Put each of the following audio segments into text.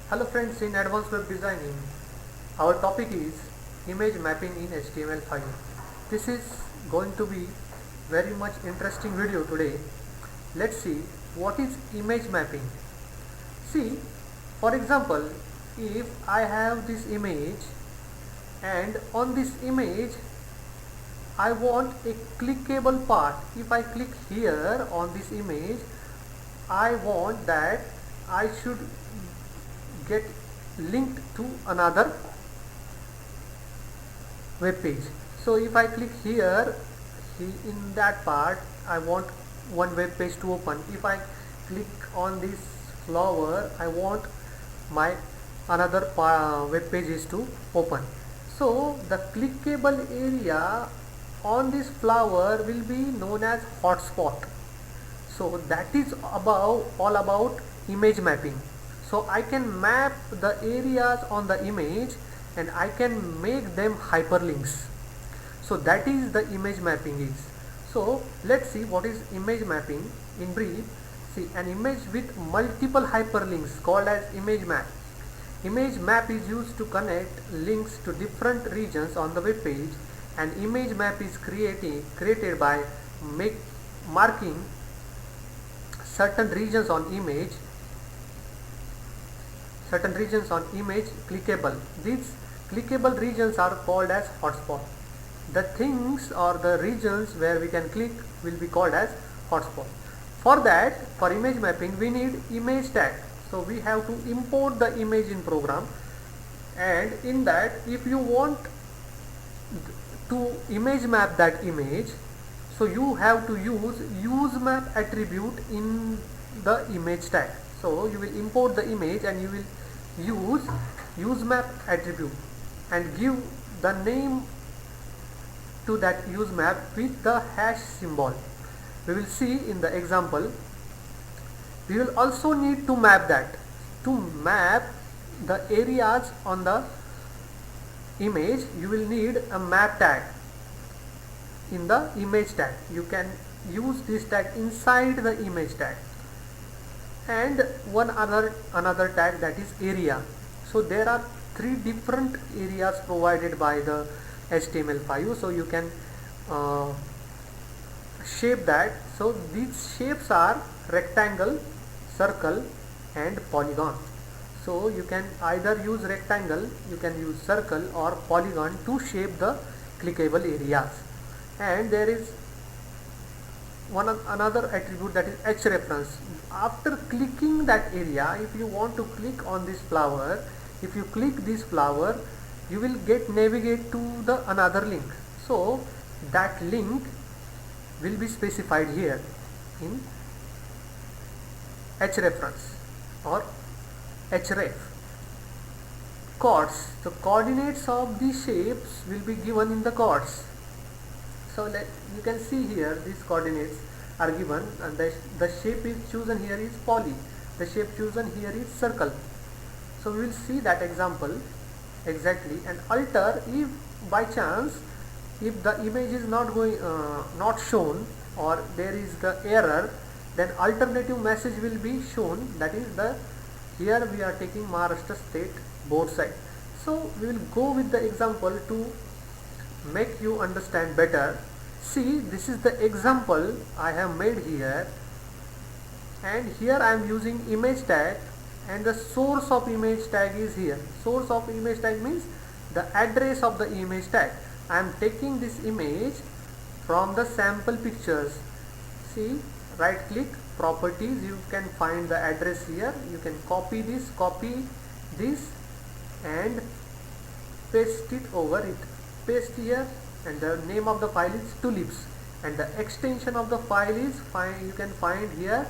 Hello friends, in Advanced Web Designing, our topic is image mapping in HTML5. This is going to be very much interesting video today. Let's see what is image mapping. See, for example, if I have this image and on this image I want a clickable part. If I click here on this image, I want that I should get linked to another web page. So if I click here, in that part I want one web page to open. If I click on this flower, I want my another web page is to open. So the clickable area on this flower will be known as hotspot. So that is all about image mapping. So I can map the areas on the image and I can make them hyperlinks. So that is the image mapping is. So let's see what is image mapping in brief. See, an image with multiple hyperlinks called as image map. Image map is used to connect links to different regions on the web page. An image map is created by marking certain regions on image clickable. These clickable regions are called as hotspot. The things or the regions where we can click will be called as hotspot. For that, for image mapping, we need image tag. So we have to import the image in program, and in that, if you want to image map that image, so you have to use map attribute in the image tag. So you will import the image and you will use map attribute and give the name to that use map with the hash symbol. We will see in the example. We will also need to map that. To map the areas on the image, you will need a map tag in the image tag. You can use this tag inside the image tag, and another tag, that is area. So there are three different areas provided by the HTML5. So you can shape that. So these shapes are rectangle, circle and polygon. So you can either use rectangle, you can use circle or polygon to shape the clickable areas. And there is another attribute, that is href. After clicking that area, if you want to click on this flower, if you click this flower, you will get navigate to the another link. So that link will be specified here in href or href. Chords, the coordinates of the shapes will be given in the chords. So you can see here these coordinates are given, and the shape is chosen here is poly, the shape chosen here is circle. So we will see that example exactly and alter. If by chance if the image is not shown or there is the error, then alternative message will be shown, that is here we are taking Maharashtra State board side. So we will go with the example to make you understand better. See, this is the example I have made here, and here I am using image tag, and the source of image tag is here. Source of image tag means the address of the image tag. I am taking this image from the sample pictures. See, right click, properties, you can find the address here. You can copy this and paste it over it. Paste here, and the name of the file is tulips, and the extension of the file is you can find here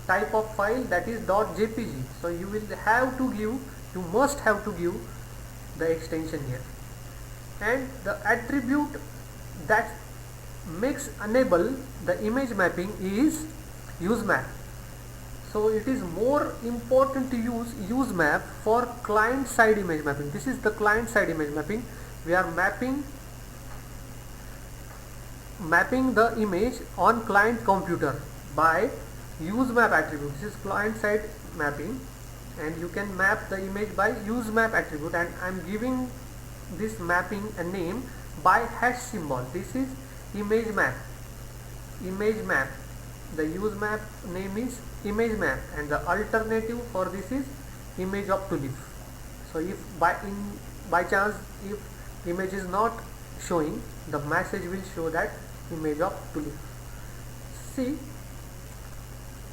type of file, that is .jpg. So you must have to give the extension here. And the attribute that makes enable the image mapping is use map. So it is more important to use map for client side image mapping. This is the client side image mapping. We are mapping the image on client computer by use map attribute. This is client side mapping, and you can map the image by use map attribute, and I am giving this mapping a name by hash symbol. This is image map. The use map name is image map, and the alternative for this is image of tulip. So if by chance if image is not showing, the message will show that image of tulip. See,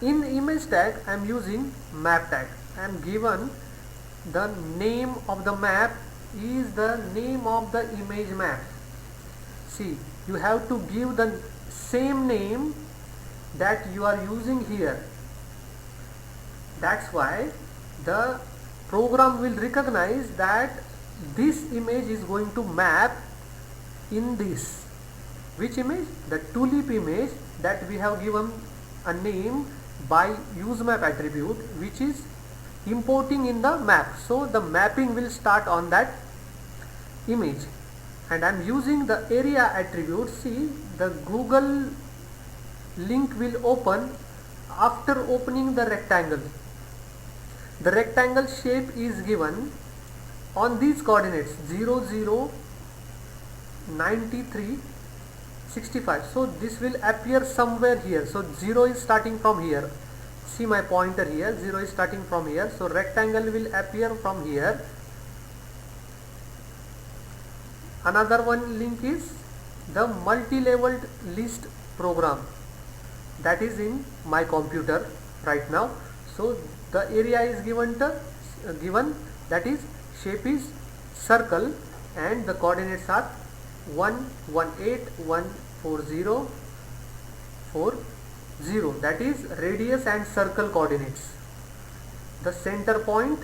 in image tag I am using map tag. I am given the name of the map is the name of the image map. See, you have to give the same name that you are using here. That's why the program will recognize that this image is going to map in this. Which image? The tulip image that we have given a name by use map attribute, which is importing in the map. So the mapping will start on that image, and I am using the area attribute. See, the Google link will open after opening the rectangle. The rectangle shape is given on these coordinates 0, 0, 93, 65. So this will appear somewhere here. So 0 is starting from here. See my pointer here, 0 is starting from here. So rectangle will appear from here. Another one link is the multi-leveled list program that is in my computer right now. So the area is given that is shape is circle, and the coordinates are 118,140,40. That is radius and circle coordinates. The center point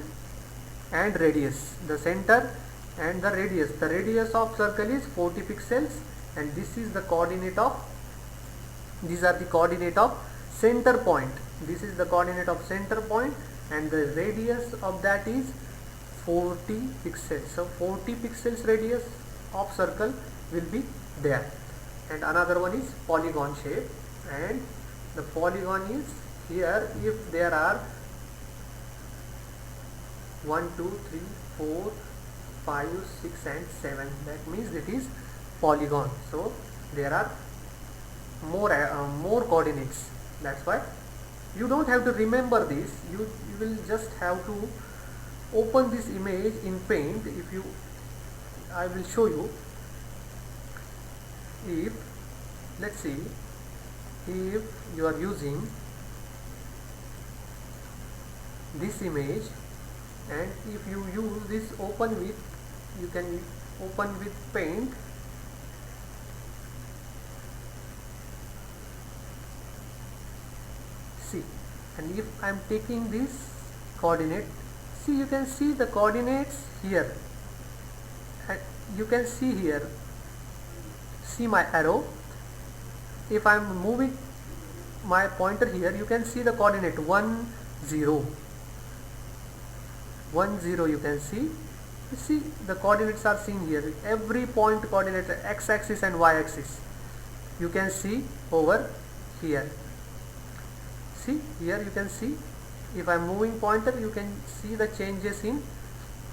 and radius. The center and the radius. The radius of circle is 40 pixels, and this is the coordinate of, these are the coordinate of center point. This is the coordinate of center point, and the radius of that is 40 pixels. So 40 pixels radius of circle will be there. And another one is polygon shape, and the polygon is here. If there are 1, 2, 3, 4, 5, 6 and 7, that means it is polygon. So there are more coordinates. That's why you don't have to remember this. You will just have to open this image in Paint. I will show you. If let's see, if you are using this image, and if you use this open with, you can open with Paint. See, and if I am taking this coordinate, see, you can see the coordinates here, and you can see here, see my arrow. If I am moving my pointer here, you can see the coordinate 1, 0, 1, 0. You can see the coordinates are seen here. Every point coordinate, x-axis and y-axis, you can see over here. See here, you can see, if I am moving pointer, you can see the changes in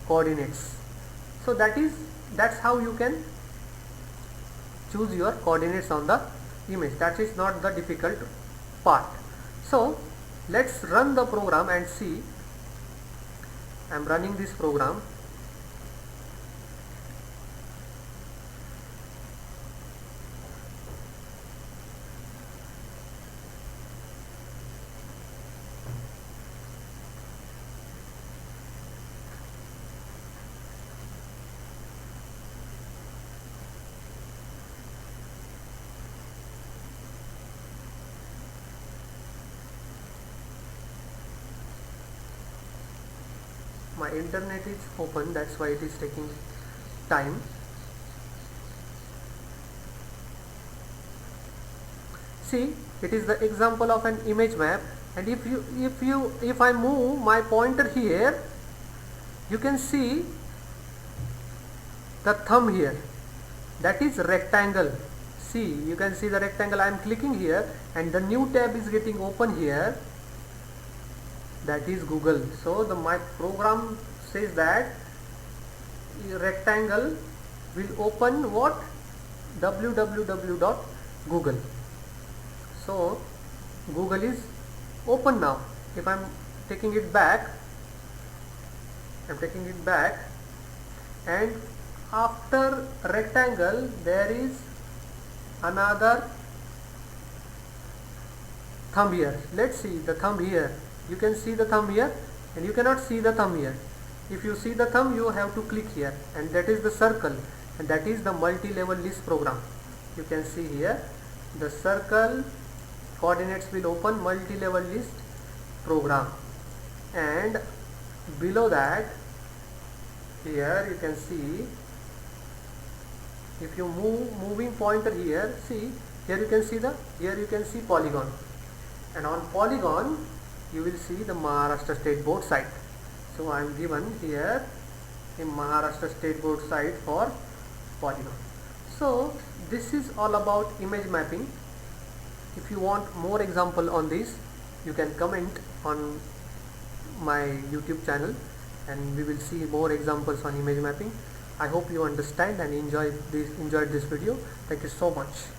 coordinates. So that's how you can choose your coordinates on the image. That is not the difficult part. So let's run the program and see. I am running this program. My internet is open, that's why it is taking time. See, it is the example of an image map, and if I move my pointer here, you can see the thumb here, that is rectangle. See, you can see the rectangle. I am clicking here, and the new tab is getting open here. that is Google. So my program says that rectangle will open what? www.google. So Google is open now. If I'm taking it back, and after rectangle there is another thumb here. Let's see the thumb here. You can see the thumb here, and you cannot see the thumb here. If you see the thumb, you have to click here, and that is the circle, and that is the multi-level list program. You can see here the circle coordinates will open multi-level list program, and below that here you can see, if you moving pointer here, see here you can see polygon, and on polygon you will see the Maharashtra State Board site. So I am given here a Maharashtra State Board site for polygon. So this is all about image mapping. If you want more example on this, you can comment on my YouTube channel, and we will see more examples on image mapping. I hope you understand and enjoyed this video. Thank you so much.